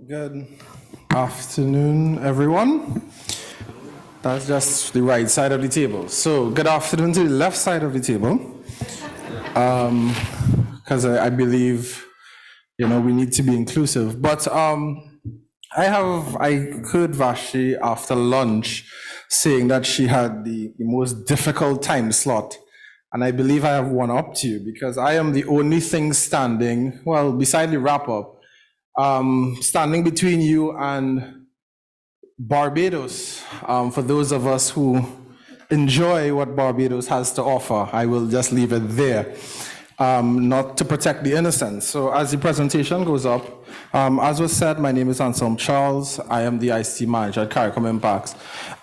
Good afternoon, everyone. That's just the right side of the table. So, good afternoon to the left side of the table. Because I believe, we need to be inclusive. But I heard Vashi after lunch saying that she had the most difficult time slot. And I believe I have one up to you because I am the only thing standing, well, beside the wrap up, standing between you and Barbados. For those of us who enjoy what Barbados has to offer, I will just leave it there, not to protect the innocent. So as the presentation goes up, as was said, my name is Anselm Charles. I am the ICT manager at CARICOM IMPACS.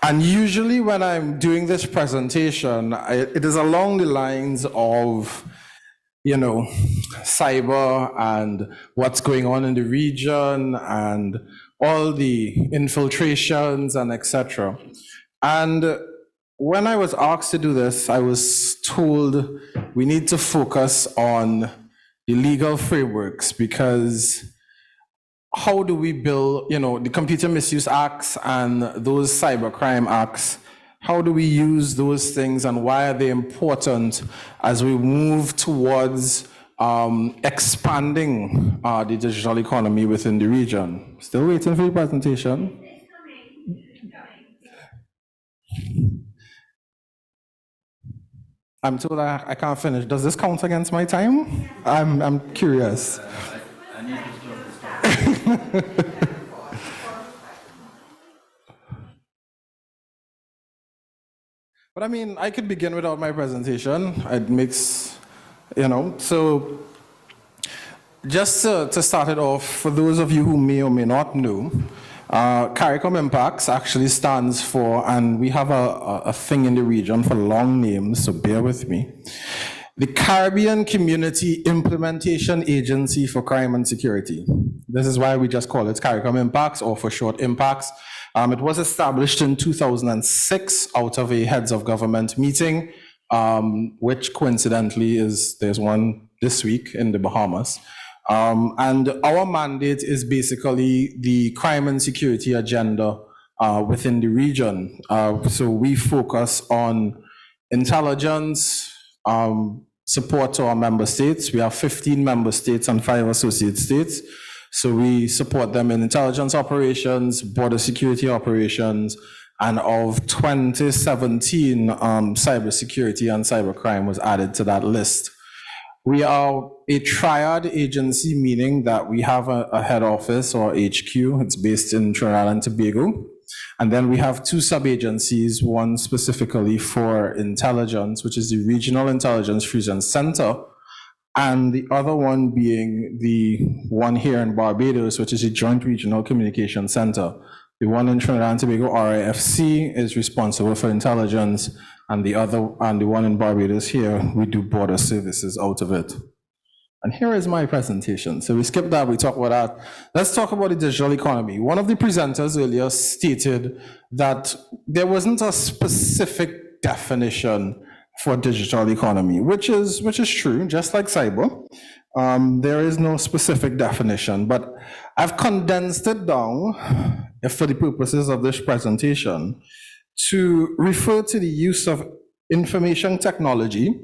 And usually when I'm doing this presentation, it is along the lines of cyber and what's going on in the region and all the infiltrations and etc. And when I was asked to do this, I was told we need to focus on the legal frameworks because how do we build, the Computer Misuse Acts and those cybercrime acts, how do we use those things and why are they important as we move towards expanding the digital economy within the region? Still waiting for the presentation. I'm told I can't finish. Does this count against my time? I'm curious. I need to stop. But I mean, I could begin without my presentation. It makes, so just to start it off, for those of you who may or may not know, CARICOM IMPACS actually stands for, and we have a thing in the region for long names, so bear with me, the Caribbean Community Implementation Agency for Crime and Security. This is why we just call it CARICOM IMPACS, or for short, IMPACS. It was established in 2006 out of a heads of government meeting, which coincidentally there's one this week in the Bahamas. And our mandate is basically the crime and security agenda within the region. So we focus on intelligence, support to our member states. We have 15 member states and 5 associate states. So we support them in intelligence operations, border security operations, and of 2017, cybersecurity and cybercrime was added to that list. We are a triad agency, meaning that we have a head office or HQ. It's based in Trinidad and Tobago. And then we have 2 sub-agencies, one specifically for intelligence, which is the Regional Intelligence Fusion Center, and the other one being the one here in Barbados, which is a Joint Regional Communication Center. The one in Trinidad and Tobago, RIFC, is responsible for intelligence, and the one in Barbados here, we do border services out of it. And here is my presentation. So we skip that, we talk about that. Let's talk about the digital economy. One of the presenters earlier stated that there wasn't a specific definition for digital economy, which is true, just like cyber. There is no specific definition, but I've condensed it down for the purposes of this presentation to refer to the use of information technology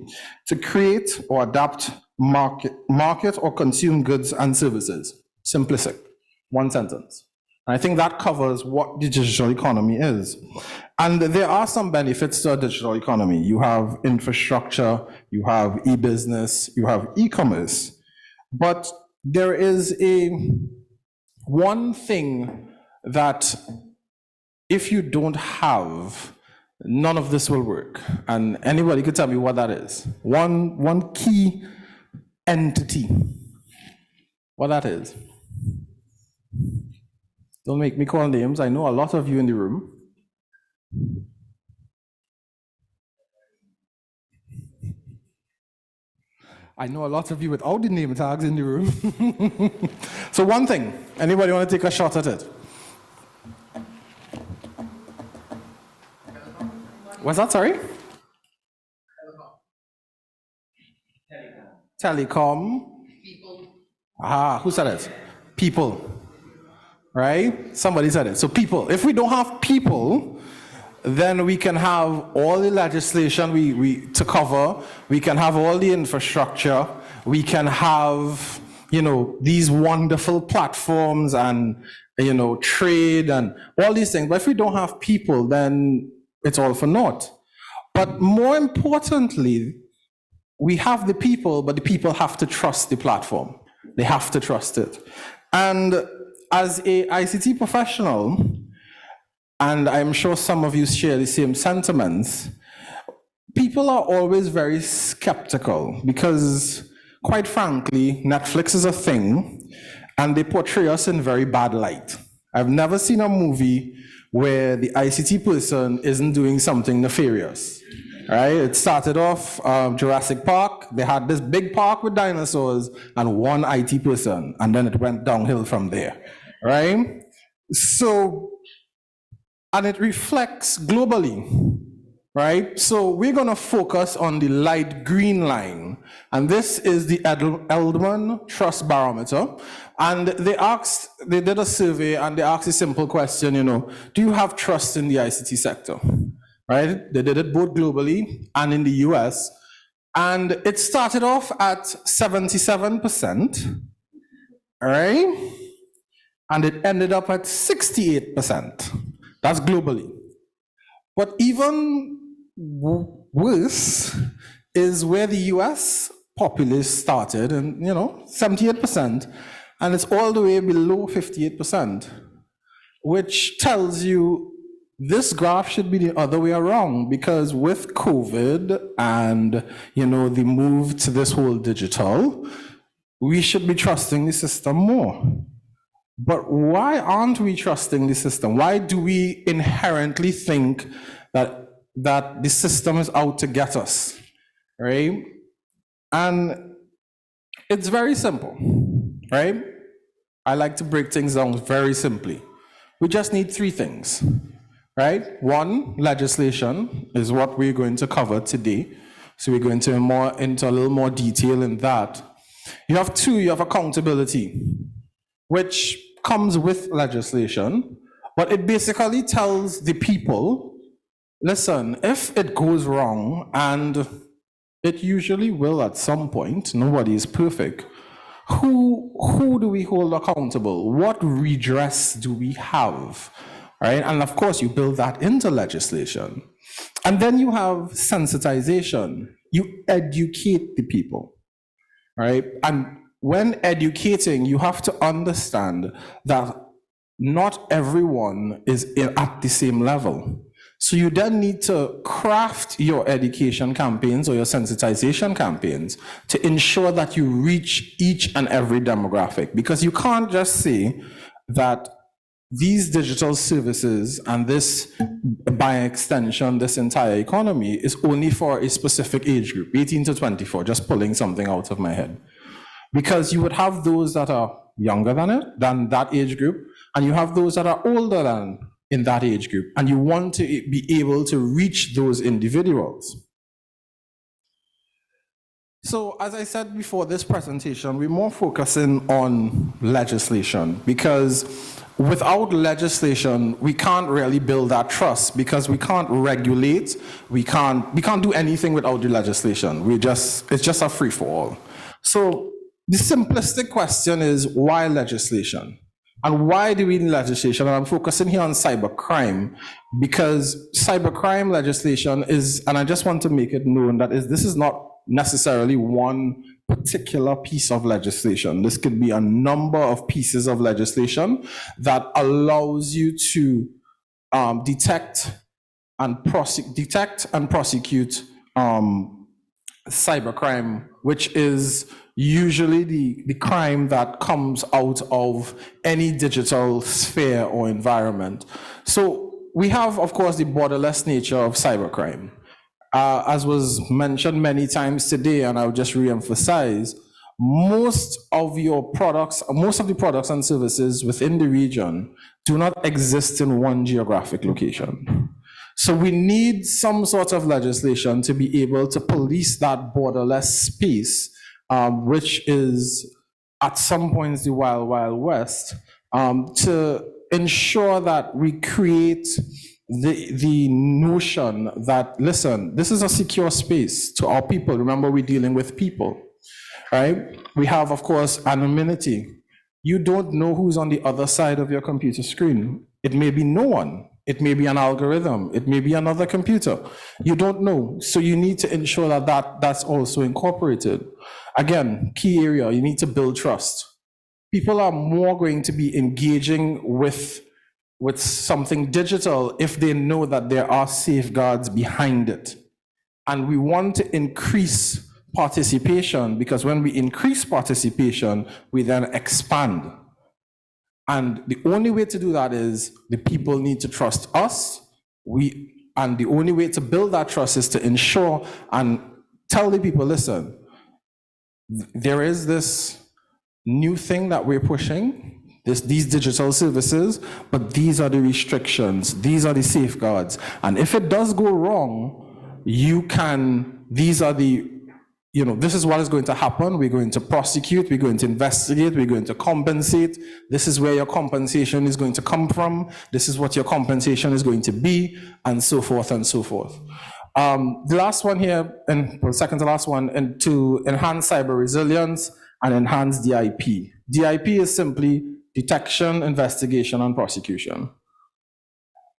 to create or adapt, market or consume goods and services. Simplistic, one sentence. And I think that covers what the digital economy is. And there are some benefits to a digital economy. You have infrastructure, you have e-business, you have e-commerce. But there is one thing that if you don't have, none of this will work. And anybody could tell me what that is. One key entity, what that is. Don't make me call names. I know a lot of you in the room. I know a lot of you without the name tags in the room. So one thing, anybody want to take a shot at it? What's that, sorry? Telecom. People. Who said it? People. right? Somebody said it. So people, if we don't have people, then we can have all the legislation we to cover, we can have all the infrastructure, we can have, you know, these wonderful platforms and, you know, trade and all these things. But if we don't have people, then it's all for naught. But more importantly, we have the people, but the people have to trust the platform. They have to trust it. And as a ICT professional, and I'm sure some of you share the same sentiments, people are always very skeptical because, quite frankly, Netflix is a thing and they portray us in very bad light. I've never seen a movie where the ICT person isn't doing something nefarious. Right? It started off Jurassic Park. They had this big park with dinosaurs and one IT person, and then it went downhill from there. Right? So, and it reflects globally. Right? So we're going to focus on the light green line, and this is the Edelman Trust Barometer. And they did a survey, and they asked a simple question, you know, do you have trust in the ICT sector? Right? They did it both globally and in the US. And it started off at 77%, right? And it ended up at 68%. That's globally. But even worse is where the US populace started, and, you know, 78%, and it's all the way below 58%, which tells you this graph should be the other way around, because with COVID and, you know, the move to this whole digital, we should be trusting the system more. But why aren't we trusting the system? Why do we inherently think that the system is out to get us, right? And it's very simple, right? I like to break things down very simply. We just need three things. Right? One, legislation is what we're going to cover today. So we're going to into a little more detail in that. You have two, you have accountability, which comes with legislation, but it basically tells the people, listen, if it goes wrong, and it usually will at some point, nobody is perfect, who do we hold accountable? What redress do we have? Right? And of course, you build that into legislation. And then you have sensitization. You educate the people, right? And when educating, you have to understand that not everyone is at the same level. So you then need to craft your education campaigns or your sensitization campaigns to ensure that you reach each and every demographic, because you can't just say that these digital services and this, by extension, this entire economy is only for a specific age group, 18 to 24, just pulling something out of my head. Because you would have those that are younger than that age group, and you have those that are older than in that age group, and you want to be able to reach those individuals. So, as I said before this presentation, we're more focusing on legislation, because without legislation, we can't really build that trust, because we can't regulate, we can't do anything without the legislation. It's just a free-for-all. So the simplistic question is, why legislation? And why do we need legislation? And I'm focusing here on cybercrime, because cybercrime legislation is, and I just want to make it known that this is not necessarily one particular piece of legislation. This could be a number of pieces of legislation that allows you to detect and prosecute cybercrime, which is usually the crime that comes out of any digital sphere or environment. So we have, of course, the borderless nature of cybercrime. As was mentioned many times today, and I'll just re-emphasize, most of the products and services within the region do not exist in one geographic location. So we need some sort of legislation to be able to police that borderless space, which is at some points the wild, wild west, to ensure that we create the notion that, listen, this is a secure space to our people. Remember, we're dealing with people, right? We have, of course, anonymity. You don't know who's on the other side of your computer screen. It may be no one. It may be an algorithm. It may be another computer. You don't know. So you need to ensure that that's also incorporated. Again, key area, you need to build trust. People are more going to be engaging with something digital if they know that there are safeguards behind it. And we want to increase participation, because when we increase participation, we then expand. And the only way to do that is the people need to trust us. And the only way to build that trust is to ensure and tell the people, listen, there is this new thing that we're pushing, these digital services, but these are the restrictions, these are the safeguards. And if it does go wrong, these are the, this is what is going to happen. We're going to prosecute, we're going to investigate, we're going to compensate. This is where your compensation is going to come from. This is what your compensation is going to be, and so forth and so forth. The last one here, and the second to last one, and to enhance cyber resilience and enhance DIP. DIP is simply detection, investigation, and prosecution.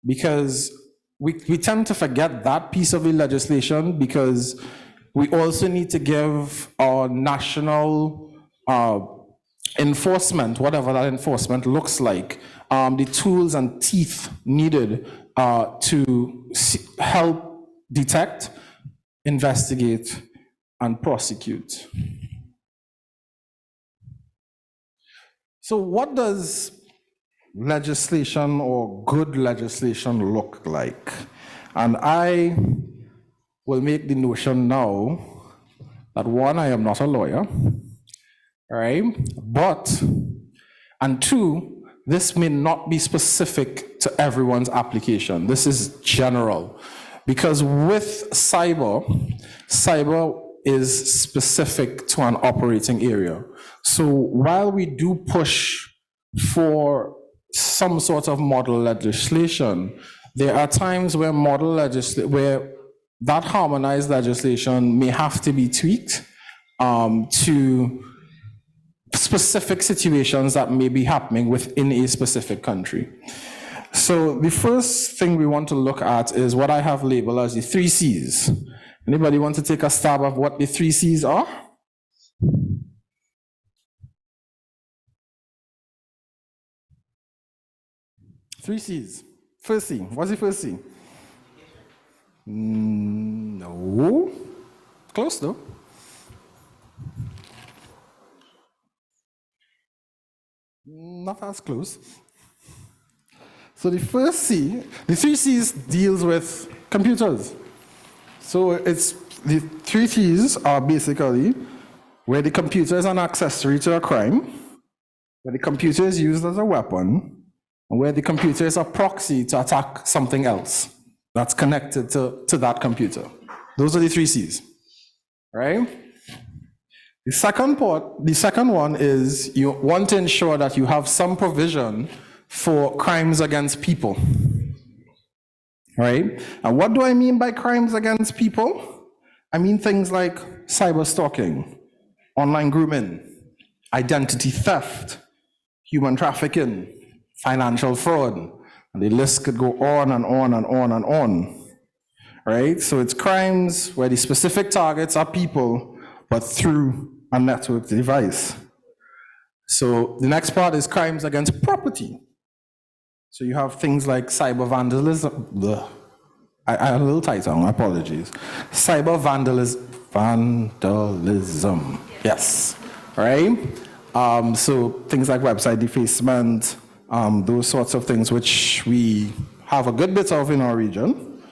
Because we tend to forget that piece of the legislation, because we also need to give our national enforcement, whatever that enforcement looks like, the tools and teeth needed to help detect, investigate, and prosecute. So what does legislation or good legislation look like? And I will make the notion now that, one, I am not a lawyer, right? But, and two, this may not be specific to everyone's application. This is general. Because with cyber is specific to an operating area. So while we do push for some sort of model legislation, there are times where where that harmonized legislation may have to be tweaked to specific situations that may be happening within a specific country. So the first thing we want to look at is what I have labeled as the 3 C's. Anybody want to take a stab at what the 3 C's are? Three C's. First C. What's the first C? No. Close though. Not as close. So the first C, the 3 C's deals with computers. So it's the 3 C's are basically where the computer is an accessory to a crime, where the computer is used as a weapon, and where the computer is a proxy to attack something else that's connected to that computer. Those are the 3 C's, right? The second one is you want to ensure that you have some provision for crimes against people, right? And what do I mean by crimes against people? I mean things like cyber stalking, online grooming, identity theft, human trafficking, financial fraud, and the list could go on and on and on and on, right? So it's crimes where the specific targets are people, but through a networked device. So the next part is crimes against property. So you have things like cyber vandalism. I had a little tight tongue, apologies. Cyber vandalism, yes, right? So things like website defacement, those sorts of things which we have a good bit of in our region.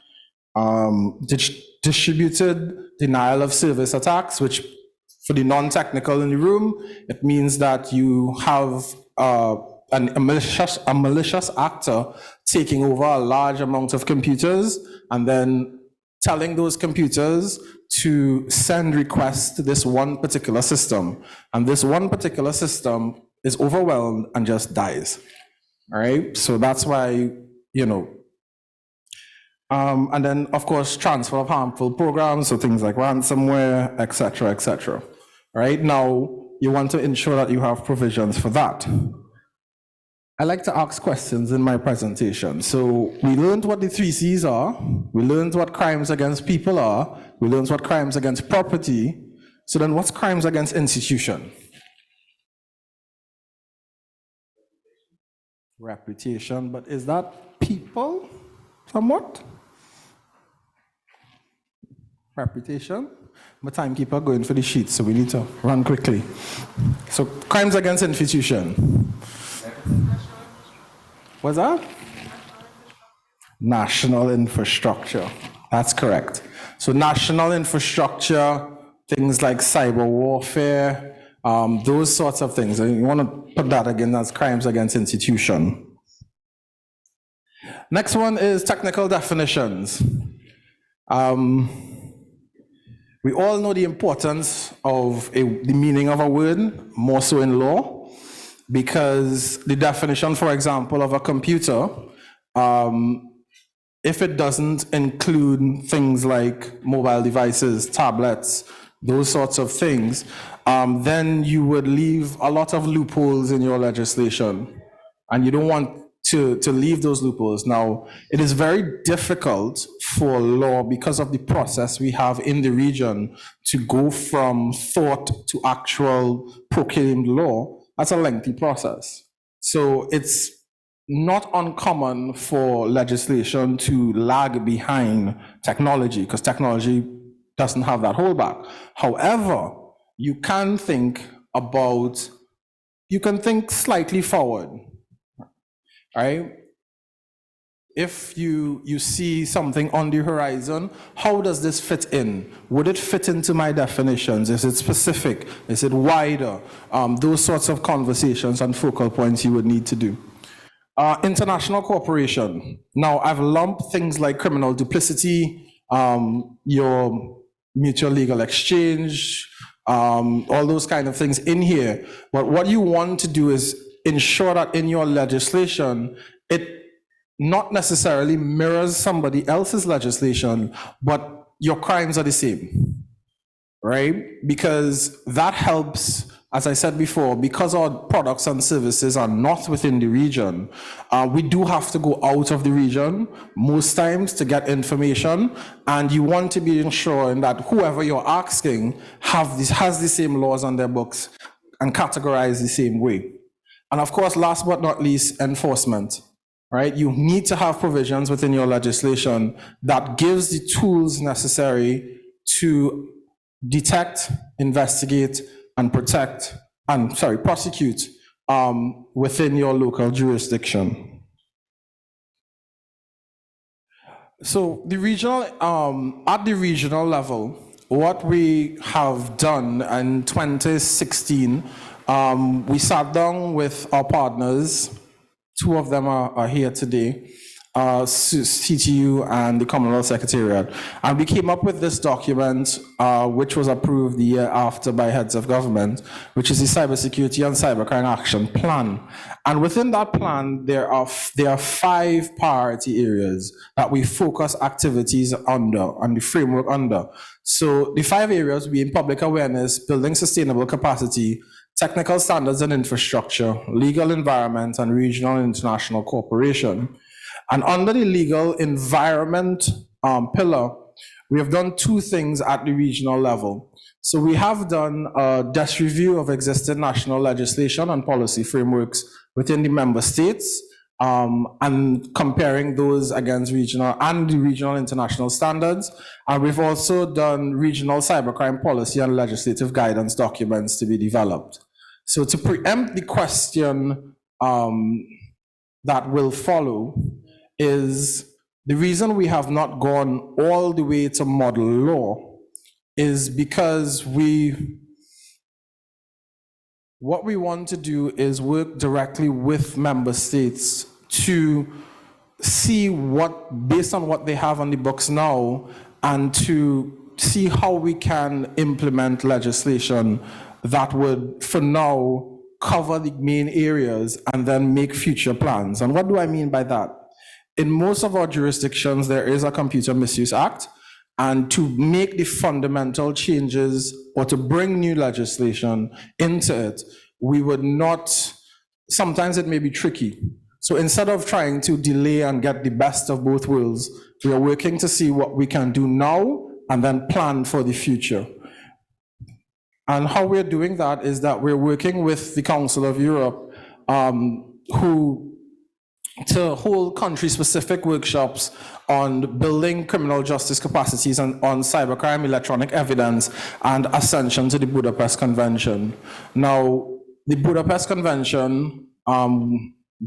Distributed denial of service attacks, which for the non-technical in the room, it means that you have a malicious actor taking over a large amount of computers and then telling those computers to send requests to this one particular system. And this one particular system is overwhelmed and just dies. All right, so that's why, and then of course transfer of harmful programs, so things like ransomware, etc., etc. Right now, you want to ensure that you have provisions for that. I like to ask questions in my presentation. So we learned what the 3 C's are. We learned what crimes against people are. We learned what crimes against property. So then what's crimes against institution? Reputation, but is that people somewhat? Reputation? My timekeeper going for the sheet, so we need to run quickly. So crimes against institution. What's that? National infrastructure. That's correct. So national infrastructure, things like cyber warfare, those sorts of things. And you want to put that again as crimes against institution. Next one is technical definitions. We all know the importance of the meaning of a word, more so in law, because the definition, for example, of a computer, if it doesn't include things like mobile devices, tablets, those sorts of things, then you would leave a lot of loopholes in your legislation, and you don't want to leave those loopholes. Now, it is very difficult for law, because of the process we have in the region, to go from thought to actual proclaimed law. That's a lengthy process. So it's not uncommon for legislation to lag behind technology, because technology doesn't have that holdback. However, you can think slightly forward, right? If you see something on the horizon, how does this fit in? Would it fit into my definitions? Is it specific? Is it wider? Those sorts of conversations and focal points you would need to do. International cooperation. Now, I've lumped things like criminal duplicity, your mutual legal exchange, all those kind of things in here. But what you want to do is ensure that in your legislation, it not necessarily mirrors somebody else's legislation, but your crimes are the same, right? Because that helps, as I said before, because our products and services are not within the region, we do have to go out of the region most times to get information, and you want to be ensuring that whoever you're asking has the same laws on their books and categorized the same way. And of course, last but not least, enforcement. Right? You need to have provisions within your legislation that gives the tools necessary to detect, investigate, and prosecute within your local jurisdiction. So the regional, at the regional level, what we have done in 2016, we sat down with our partners. 2 of them are here today, CTU and the Commonwealth Secretariat. And we came up with this document, which was approved the year after by heads of government, which is the Cybersecurity and Cybercrime Action Plan. And within that plan, there are 5 priority areas that we focus activities under, and the framework under. So the 5 areas being public awareness, building sustainable capacity, technical standards and infrastructure, legal environment, and regional and international cooperation. And under the legal environment pillar, we have done 2 things at the regional level. So we have done a desk review of existing national legislation and policy frameworks within the member states, and comparing those against regional and the regional international standards. And we've also done regional cybercrime policy and legislative guidance documents to be developed. So to preempt the question that will follow is, the reason we have not gone all the way to model law is because what we want to do is work directly with member states to see based on what they have on the books now, and to see how we can implement legislation that would, for now, cover the main areas and then make future plans. And what do I mean by that? In most of our jurisdictions, there is a Computer Misuse Act, and to make the fundamental changes or to bring new legislation into it, we would not, sometimes it may be tricky. So instead of trying to delay and get the best of both worlds, we are working to see what we can do now and then plan for the future. And how we're doing that is that we're working with the Council of Europe to hold country-specific workshops on building criminal justice capacities and on cybercrime, electronic evidence, and ascension to the Budapest Convention. Now, the Budapest Convention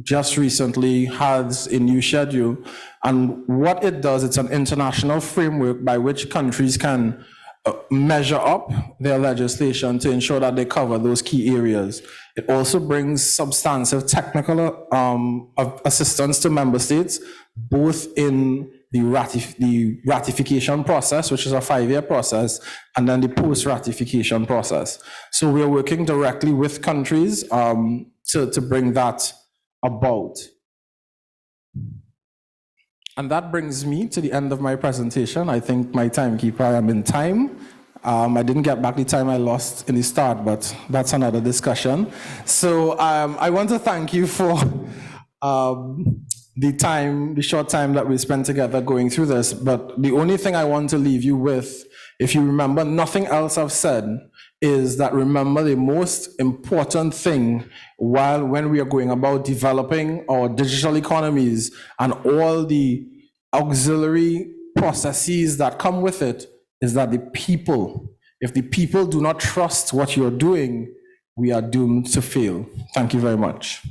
just recently has a new schedule, and what it does, it's an international framework by which countries can measure up their legislation to ensure that they cover those key areas. It also brings substantive technical assistance to member states, both in the ratification process, which is a 5-year process, and then the post-ratification process. So we're working directly with countries to bring that about. And that brings me to the end of my presentation. I think my timekeeper, I am in time. I didn't get back the time I lost in the start, but that's another discussion. So I want to thank you for the short time that we spent together going through this. But the only thing I want to leave you with, if you remember nothing else I've said, is that remember the most important thing when we are going about developing our digital economies and all the auxiliary processes that come with it, is that the people, if the people do not trust what you're doing, we are doomed to fail. Thank you very much.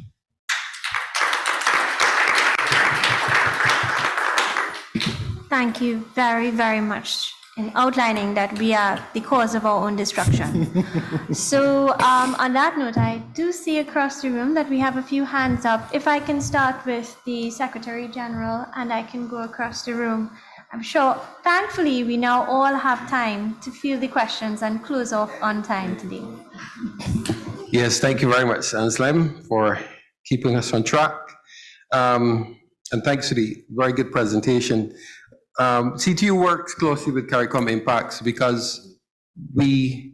Thank you very, very much in outlining that we are the cause of our own destruction. So on that note, I do see across the room that we have a few hands up. If I can start with the Secretary General and I can go across the room. I'm sure, thankfully, we now all have time to field the questions and close off on time today. Yes, thank you very much, Anselm, for keeping us on track. And thanks for the very good presentation. CTU works closely with CARICOM IMPACS because we,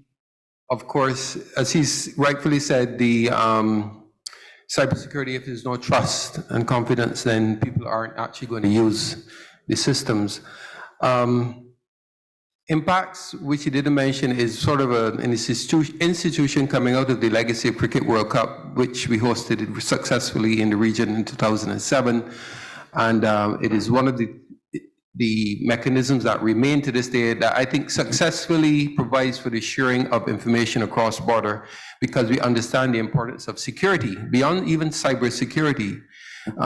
of course, as he's rightfully said, the cybersecurity, if there's no trust and confidence, then people aren't actually going to use the systems. IMPACS, which you didn't mention, is sort of an institution coming out of the Legacy of Cricket World Cup, which we hosted successfully in the region in 2007. And it is one of the mechanisms that remain to this day that I think successfully provides for the sharing of information across border, because we understand the importance of security, beyond even cybersecurity,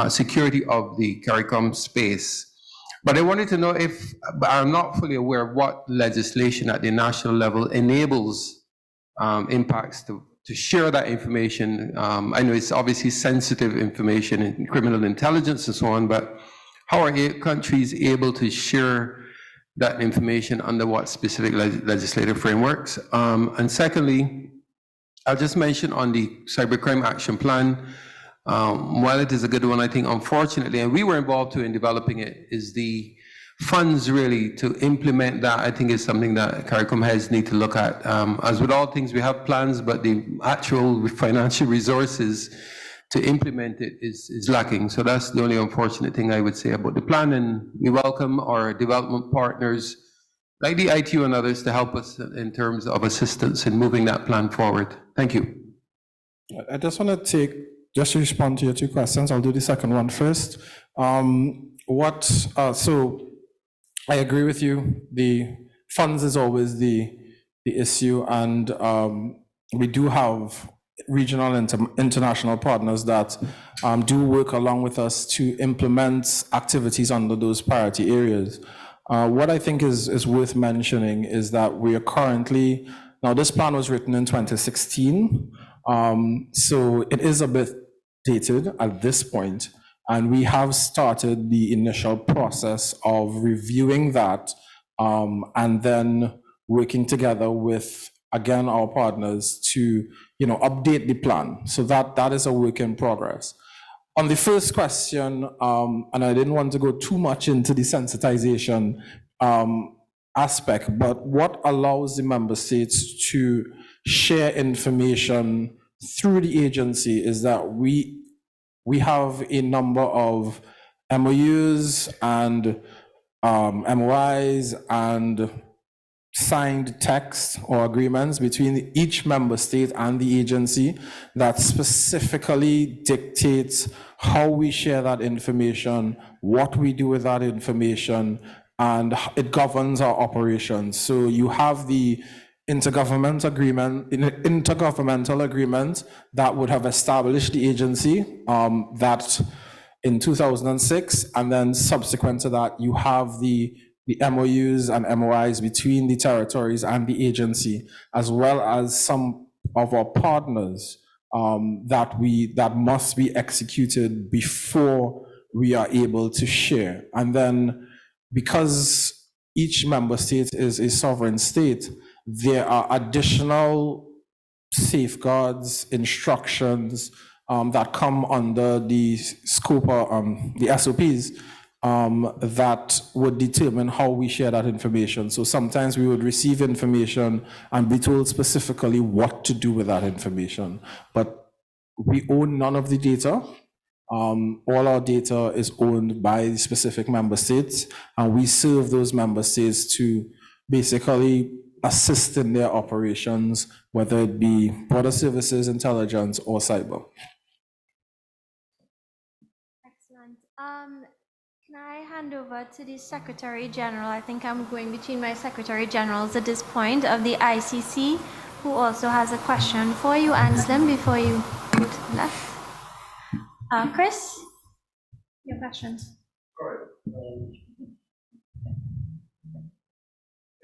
security of the CARICOM space. But I wanted to know if, I'm not fully aware of what legislation at the national level enables IMPACS to share that information. I know it's obviously sensitive information in criminal intelligence and so on, but how are countries able to share that information under what specific legislative frameworks? And secondly, I'll just mention on the Cybercrime Action Plan, while it is a good one, I think unfortunately, and we were involved too in developing it, is the funds really to implement that. I think is something that CARICOM heads need to look at. As with all things, we have plans, but the actual financial resources to implement it is lacking. So that's the only unfortunate thing I would say about the plan, and we welcome our development partners like the ITU and others to help us in terms of assistance in moving that plan forward. Thank you. I just want to just to respond to your two questions. I'll do the second one first. So I agree with you. The funds is always the issue, and we do have regional and international partners that do work along with us to implement activities under those priority areas. What I think is worth mentioning is that we are currently, now this plan was written in 2016, so it is a bit dated at this point, and we have started the initial process of reviewing that and then working together with, again, our partners to update the plan. So that is a work in progress. On the first question, and I didn't want to go too much into the sensitization aspect, but what allows the member states to share information through the agency is that we have a number of MOUs and MOIs and signed text or agreements between each member state and the agency that specifically dictates how we share that information, what we do with that information, and it governs our operations. So you have the intergovernmental agreement that would have established the agency that in 2006, and then subsequent to that, you have the MOUs and MOIs between the territories and the agency, as well as some of our partners that must be executed before we are able to share. And then because each member state is a sovereign state, there are additional safeguards, instructions that come under the scope of the SOPs that would determine how we share that information. So sometimes we would receive information and be told specifically what to do with that information. But we own none of the data. All our data is owned by the specific member states, and we serve those member states to basically assist in their operations, whether it be border services, intelligence, or cyber. Excellent. Can I hand over to the Secretary General? I think I'm going between my Secretary Generals at this point of the ICC, who also has a question for you, Anselm, before you go to the left. Chris, your question.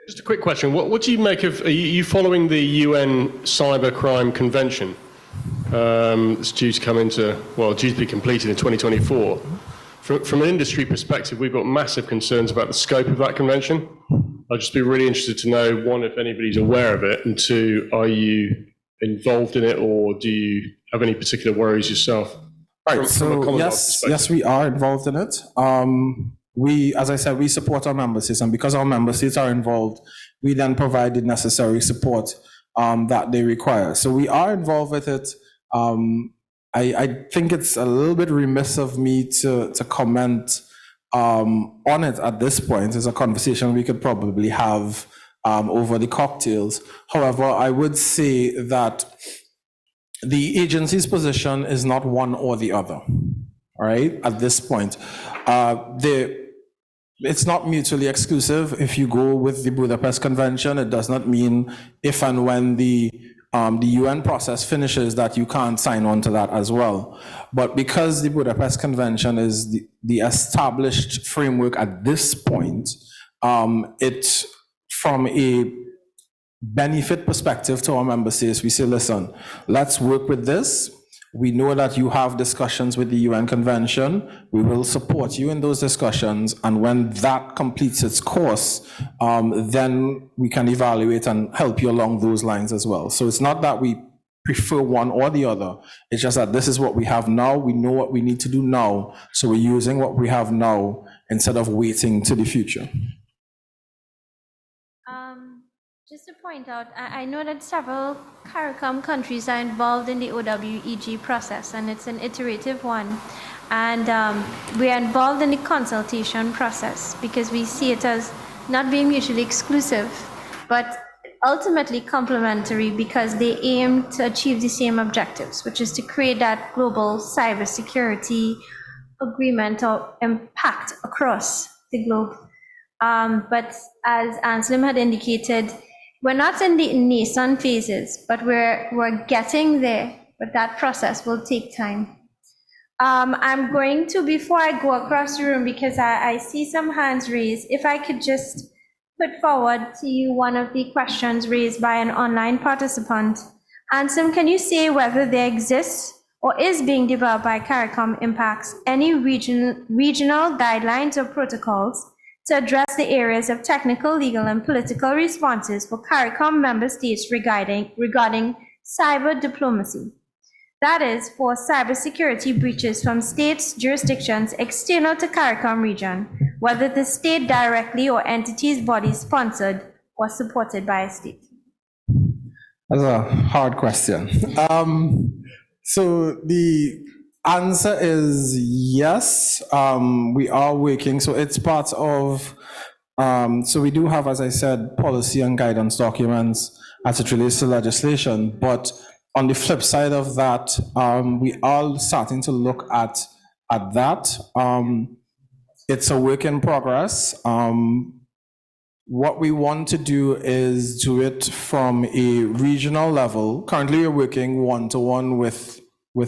Just a quick question. What do you make of, are you following the UN Cybercrime Convention? It's due to come into, due to be completed in 2024. From an industry perspective, we've got massive concerns about the scope of that convention. I'd just be really interested to know, one, if anybody's aware of it, and two, are you involved in it, or do you have any particular worries yourself? Right, so yes, we are involved in it. As I said, we support our member states, and because our member states are involved, we then provide the necessary support that they require. So we are involved with it. I think it's a little bit remiss of me to comment on it at this point. It's a conversation we could probably have over the cocktails. However, I would say that the agency's position is not one or the other, all right, at this point. It's not mutually exclusive. If you go with the Budapest Convention, it does not mean if and when the UN process finishes that you can't sign on to that as well. But because the Budapest Convention is the established framework at this point, it's from a benefit perspective to our member states, we say, listen, let's work with this. We know that you have discussions with the UN Convention. We will support you in those discussions. And when that completes its course, then we can evaluate and help you along those lines as well. So it's not that we prefer one or the other. It's just that this is what we have now. We know what we need to do now. So we're using what we have now instead of waiting to the future. Just to point out, I know that several CARICOM countries are involved in the OWEG process, and it's an iterative one. And we are involved in the consultation process because we see it as not being mutually exclusive, but ultimately complementary because they aim to achieve the same objectives, which is to create that global cybersecurity agreement or impact across the globe. But as Anselm had indicated, we're not in the nascent phases, but we're getting there, but that process will take time. I'm going to, before I go across the room, because I see some hands raised, if I could just put forward to you one of the questions raised by an online participant. Anselm, can you say whether there exists or is being developed by CARICOM IMPACS any regional guidelines or protocols to address the areas of technical, legal, and political responses for CARICOM member states regarding cyber diplomacy. That is for cybersecurity breaches from states, jurisdictions external to CARICOM region, whether the state directly or entities, bodies sponsored or supported by a state. That's a hard question. So the answer is yes. We are working. So it's part of, so we do have, as I said, policy and guidance documents as it relates to legislation. But on the flip side of that, we are starting to look at that. It's a work in progress. What we want to do is do it from a regional level. Currently, we're working one-to-one with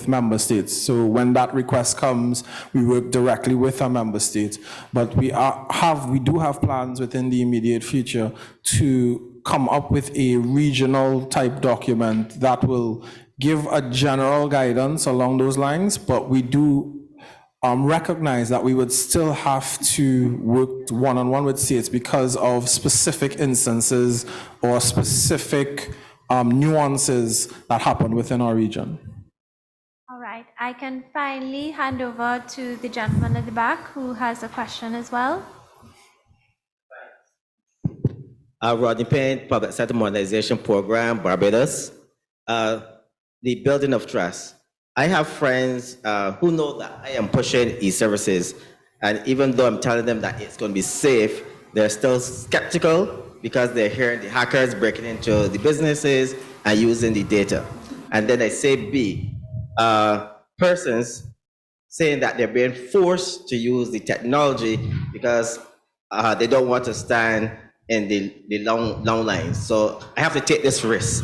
member states. So when that request comes, we work directly with a member state. But we do have plans within the immediate future to come up with a regional type document that will give a general guidance along those lines, but we do recognize that we would still have to work one-on-one with states because of specific instances or specific nuances that happen within our region. All right, I can finally hand over to the gentleman at the back who has a question as well. Rodney Payne, Public Sector Modernization Program, Barbados. The building of trust. I have friends who know that I am pushing e-services, and even though I'm telling them that it's going to be safe, they're still skeptical because they're hearing the hackers breaking into the businesses and using the data. And then I say B, persons saying that they're being forced to use the technology because they don't want to stand in the long lines. So I have to take this risk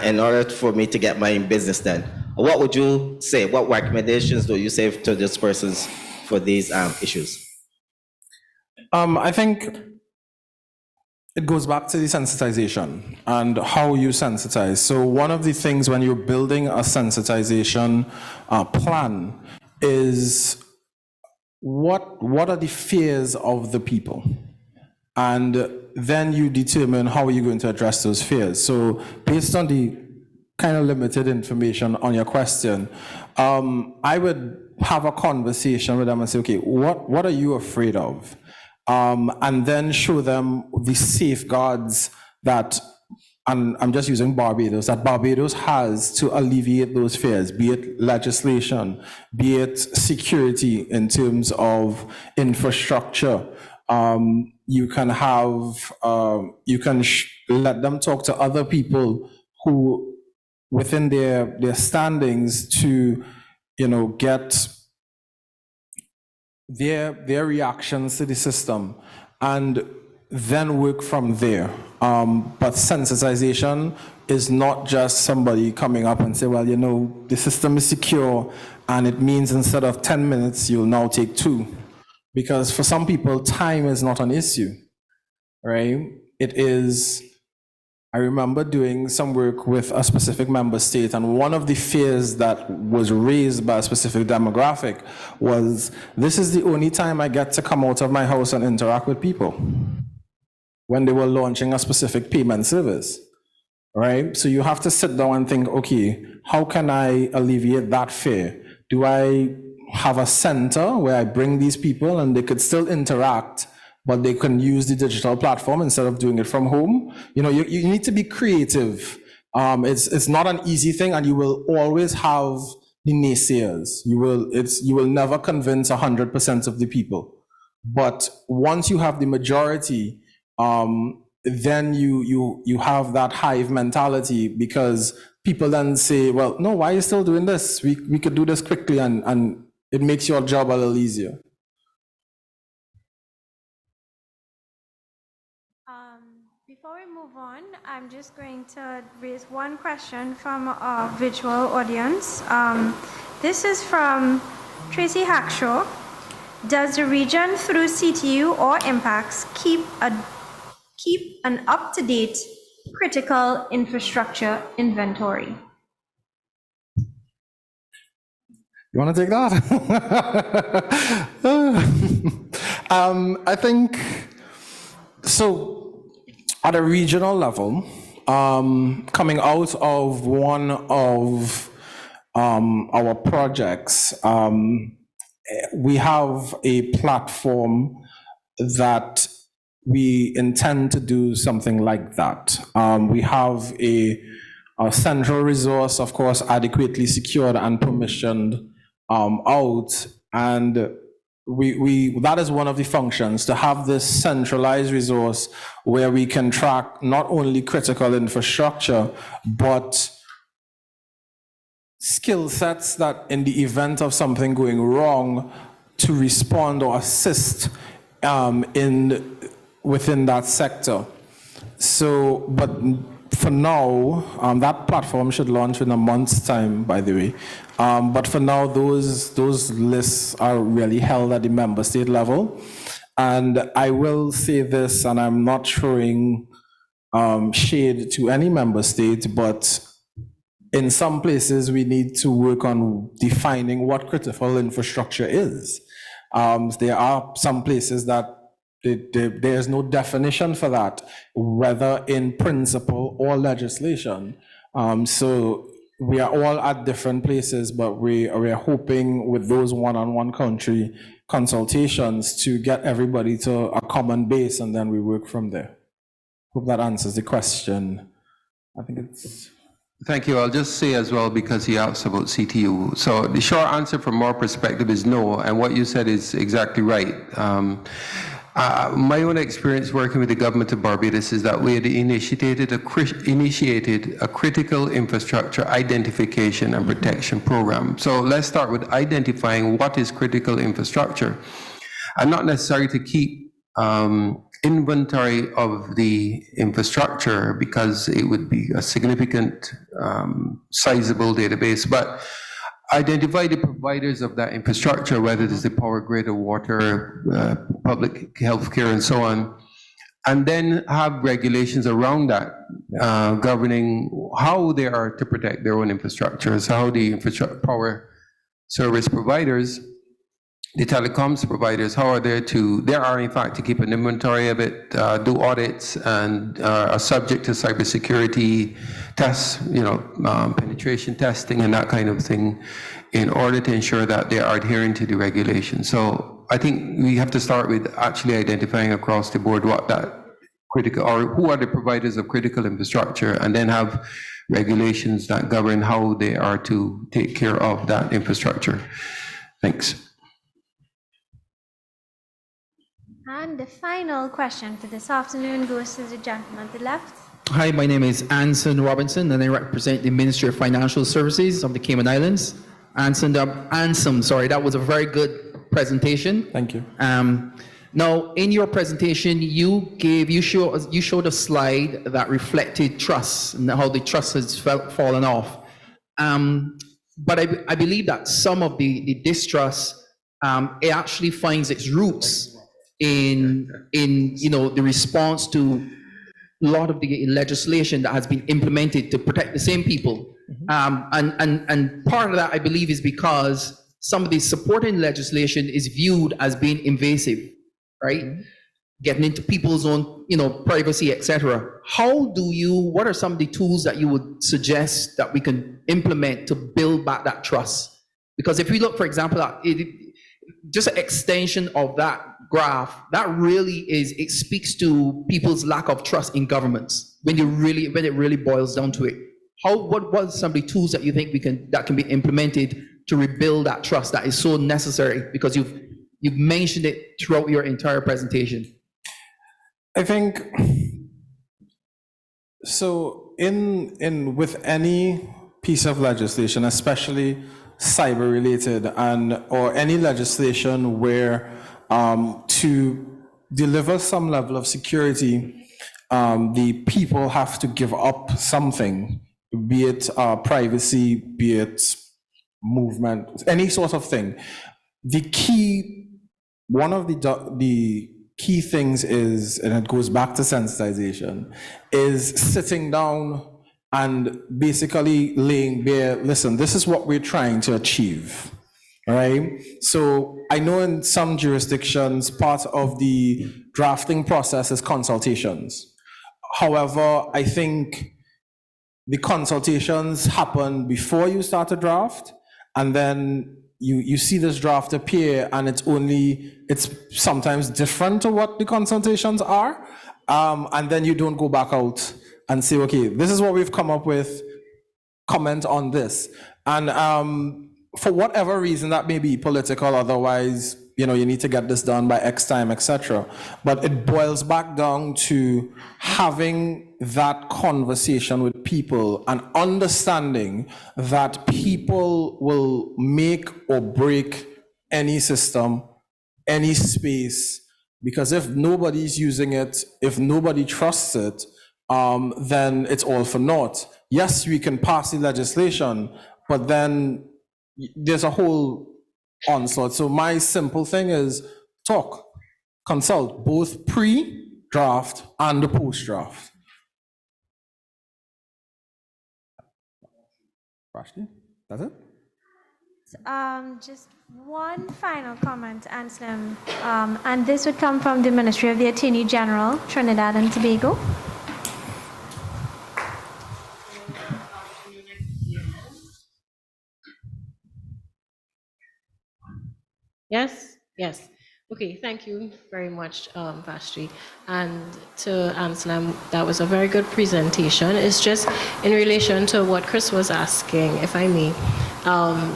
in order for me to get my business done. What would you say? What recommendations do you say to these persons for these issues? I think it goes back to the sensitization and how you sensitize. So one of the things when you're building a sensitization plan is what are the fears of the people? And then you determine how are you going to address those fears. So based on the kind of limited information on your question, I would have a conversation with them and say, okay, what are you afraid of? And then show them the safeguards that, and I'm just using Barbados, that Barbados has to alleviate those fears, be it legislation, be it security in terms of infrastructure. You can have, you can let them talk to other people who within their standings to, get their reactions to the system and then work from there. But sensitization is not just somebody coming up and say, well, the system is secure and it means instead of 10 minutes, you'll now take 2. Because for some people, time is not an issue, right? It is. I remember doing some work with a specific member state, and one of the fears that was raised by a specific demographic was, this is the only time I get to come out of my house and interact with people, when they were launching a specific payment service, right? So you have to sit down and think, okay, how can I alleviate that fear? Do I have a center where I bring these people and they could still interact, but they can use the digital platform instead of doing it from home? You need to be creative. It's not an easy thing, and you will always have the naysayers. You will never convince 100% of the people. But once you have the majority, then you have that hive mentality, because people then say, well, no, why are you still doing this? We could do this quickly, and it makes your job a little easier. Before we move on, I'm just going to raise one question from our virtual audience. This is from Tracy Hackshaw. Does the region through CTU or IMPACS keep an up-to-date critical infrastructure inventory? You want to take that? I think, so at a regional level, coming out of one of our projects, we have a platform that we intend to do something like that. We have a central resource, of course, adequately secured and permissioned out, and we that is one of the functions, to have this centralized resource where we can track not only critical infrastructure, but skill sets that in the event of something going wrong, to respond or assist within that sector. So, but for now, that platform should launch in a month's time, by the way. But for now, those lists are really held at the member state level. And I will say this, and I'm not throwing shade to any member state, but in some places, we need to work on defining what critical infrastructure is. There are some places that there's no definition for that, whether in principle or legislation. So we are all at different places, but we are hoping with those one-on-one country consultations to get everybody to a common base, and then we work from there. Hope that answers the question. I think it's... Thank you. I'll just say as well, because he asked about CTU. So the short answer from our perspective is no, and what you said is exactly right. My own experience working with the government of Barbados is that we had initiated a critical infrastructure identification and protection program. So let's start with identifying what is critical infrastructure, and not necessarily to keep inventory of the infrastructure, because it would be a significant, sizable database, but identify the providers of that infrastructure, whether it is the power grid or water, public health care, and so on, and then have regulations around that, governing how they are to protect their own infrastructures, how the power service providers, the telecoms providers, how are they are in fact to keep an inventory of it, do audits, and are subject to cybersecurity tests, penetration testing and that kind of thing, in order to ensure that they are adhering to the regulations. So I think we have to start with actually identifying across the board what that critical, or who are the providers of critical infrastructure, and then have regulations that govern how they are to take care of that infrastructure. Thanks. And the final question for this afternoon goes to the gentleman at the left. Hi, my name is Anselm Robinson, and I represent the Ministry of Financial Services of the Cayman Islands. Anselm, sorry, that was a very good presentation. Thank you. Now, in your presentation, you showed a slide that reflected trust and how the trust has fallen off. But I believe that some of the distrust, it actually finds its roots in the response to a lot of the legislation that has been implemented to protect the same people. And part of that, I believe, is because some of the supporting legislation is viewed as being invasive, right? Getting into people's own, privacy, etc. What are some of the tools that you would suggest that we can implement to build back that trust? Because if we look, for example, at just an extension of that graph, that really it speaks to people's lack of trust in governments when it really boils down to it. What are some of the tools that you think that can be implemented to rebuild that trust that is so necessary? Because you've mentioned it throughout your entire presentation. I think so. With any piece of legislation, especially cyber related, or any legislation where to deliver some level of security, the people have to give up something, be it privacy, be it movement, any sort of thing. One of the key things is, and it goes back to sensitization, is sitting down and basically laying bare, listen, this is what we're trying to achieve. All right. So I know in some jurisdictions, part of the drafting process is consultations. However, I think the consultations happen before you start a draft, and then you see this draft appear, and it's sometimes different to what the consultations are, and then you don't go back out and say, okay, this is what we've come up with, comment on this. And for whatever reason, that may be political, otherwise, you need to get this done by X time, etc. But it boils back down to having that conversation with people and understanding that people will make or break any system, any space, because if nobody's using it, if nobody trusts it, then it's all for naught. Yes, we can pass the legislation, but then there's a whole onslaught. So my simple thing is talk, consult, both pre-draft and the post-draft. Rashni, that's it? Just one final comment, Anselm, and this would come from the Ministry of the Attorney General, Trinidad and Tobago. Yes. Okay, thank you very much, Vashti. And to Anselm, that was a very good presentation. It's just in relation to what Chris was asking, if I may.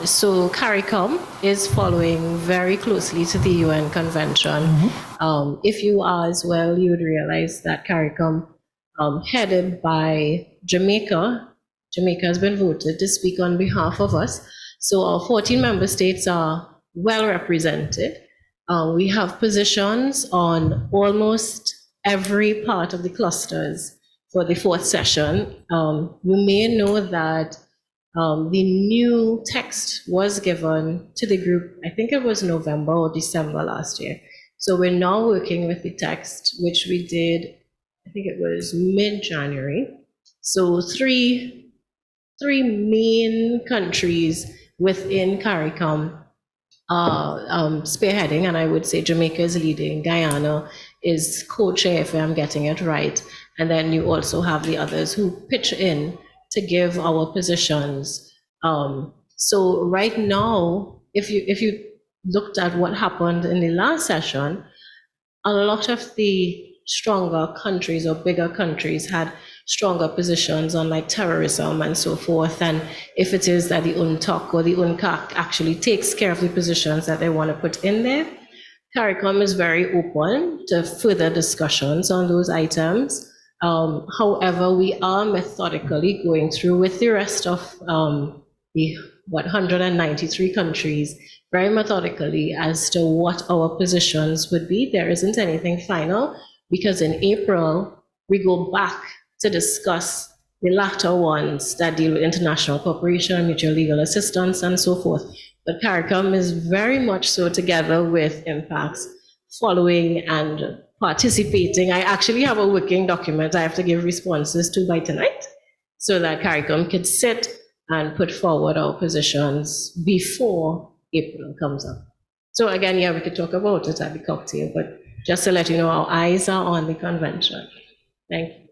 So CARICOM is following very closely to the UN Convention. If you are as well, you would realize that CARICOM, headed by Jamaica has been voted to speak on behalf of us. So our 14 member states are well represented. We have positions on almost every part of the clusters for the fourth session. You may know that the new text was given to the group, I think it was November or December last year. So we're now working with the text, which we did, I think it was mid-January. So three main countries within CARICOM spearheading, and I would say Jamaica is leading, Guyana is co-chair, if I'm getting it right, and then you also have the others who pitch in to give our positions. So right now, if you looked at what happened in the last session, a lot of the stronger countries or bigger countries had stronger positions on like terrorism and so forth. And if it is that the UNTOC or the UNCAC actually takes care of the positions that they want to put in there, CARICOM is very open to further discussions on those items. However, we are methodically going through with the rest of the 193 countries, very methodically as to what our positions would be. There isn't anything final, because in April, we go back to discuss the latter ones that deal with international cooperation, mutual legal assistance, and so forth. But CARICOM is very much so together with IMPACS, following and participating. I actually have a working document I have to give responses to by tonight, so that CARICOM could sit and put forward our positions before April comes up. So again, yeah, we could talk about it at the cocktail, but just to let you know, our eyes are on the convention. Thank you.